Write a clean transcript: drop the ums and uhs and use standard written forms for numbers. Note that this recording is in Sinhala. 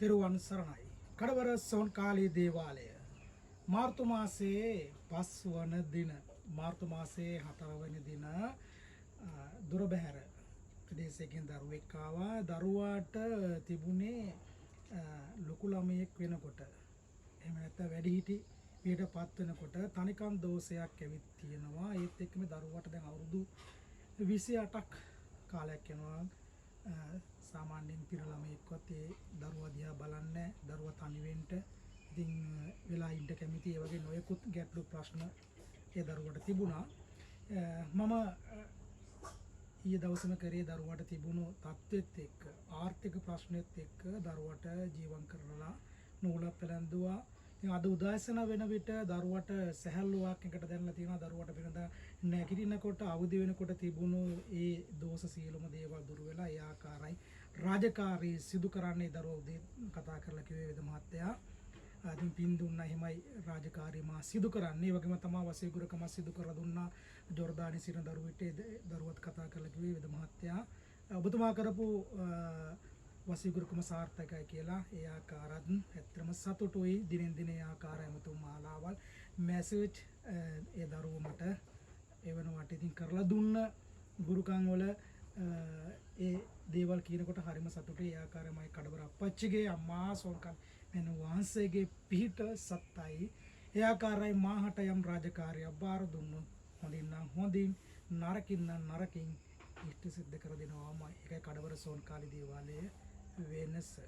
තෙරුවන් සරණයි. කඩවර සෝන්කාලී දේවාලය මාර්තු මාසයේ 5 වන දින මාර්තු මාසයේ 4 වෙනි දින දුරබැහැර ප්‍රදේශයකින් දරුවෙක් ආවා. දරුවාට තිබුණේ ලොකු ළමයෙක් වෙනකොට එහෙම නැත්නම් වැඩිහිටි වියටපත් වෙනකොට තනිකම් දෝෂයක් ඇවිත් තියෙනවා. ඒත් එක්කම දරුවාට දැන් අවුරුදු 28ක් කාලයක් යනවා. සාමාන්‍යයෙන් පිර ළමයෙක්වත් ඒ දරුවා දිහා බලන්නේ දරුවා තනි වෙන්න ඉතින් වෙලා ඉන්න කැමති ඒ වගේ නොයෙකුත් ගැටලු ප්‍රශ්න ඒ දරුවට තිබුණා. මම ඊයේ දවසම කරේ දරුවාට තිබුණු තත්ත්වෙත් එක්ක ආර්ථික ප්‍රශ්නෙත් එක්ක දරුවට ජීවම් කරලා නූලක් පැලැන්දුවා. ඉතින් අද උදෑසන වෙන විට දරුවට සැහැල්ලුවක් එකට දැනලා තියෙනවා. දරුවට වෙනදා නැගිටිනකොට අවදි වෙනකොට තිබුණු ඒ දෝෂ සියලුම දේවල් දුර වෙලා ඒ ආකාරයි රාජකාරී සිදු කරන්නේ දරුවා උදේ කතා කරලා කිව්වේ වේද මහත්තයා. ඉතින් පින් දුන්නා එහෙමයි රාජකාරී මා සිදු කරන්නේ. ඒ වගේම තමයි වසීගුරුකම සිදු කරලා දුන්නා. ජෝර්දානි සිටින දරුවෙට දරුවත් කතා කරලා කිව්වේ වේද මහත්තයා. ඔබතුමා කරපු වසීගුරුකම සාර්ථකයි කියලා ඒ ආකාරත් ඇත්තම සතුටුයි. දිනෙන් දින ඒ ආකාරයම තුමාලාවල් මැසේජ් ඒ දරුවෝ මට එවනවට ඉතින් කරලා දුන්න ගුරුකම් වල ඒ දේවල් කියනකොට හරිම සතුටුයි. ඒ ආකාරයමයි කඩවර අපච්චිගේ අම්මා සෝන්කල් මෙන්න වහන්සේගේ පිහිට සත්තයි. ඒ ආකාරයි මාහට යම් රාජකාරියක් බාර දුන්නොත් හොඳින් නම් හොඳින් නරකින් නම් නරකින් ඉෂ්ට සිද්ධ කර දෙනවාමයි. ඒකයි කඩවර සෝන්කාලී දේවාලයේ වෙනස.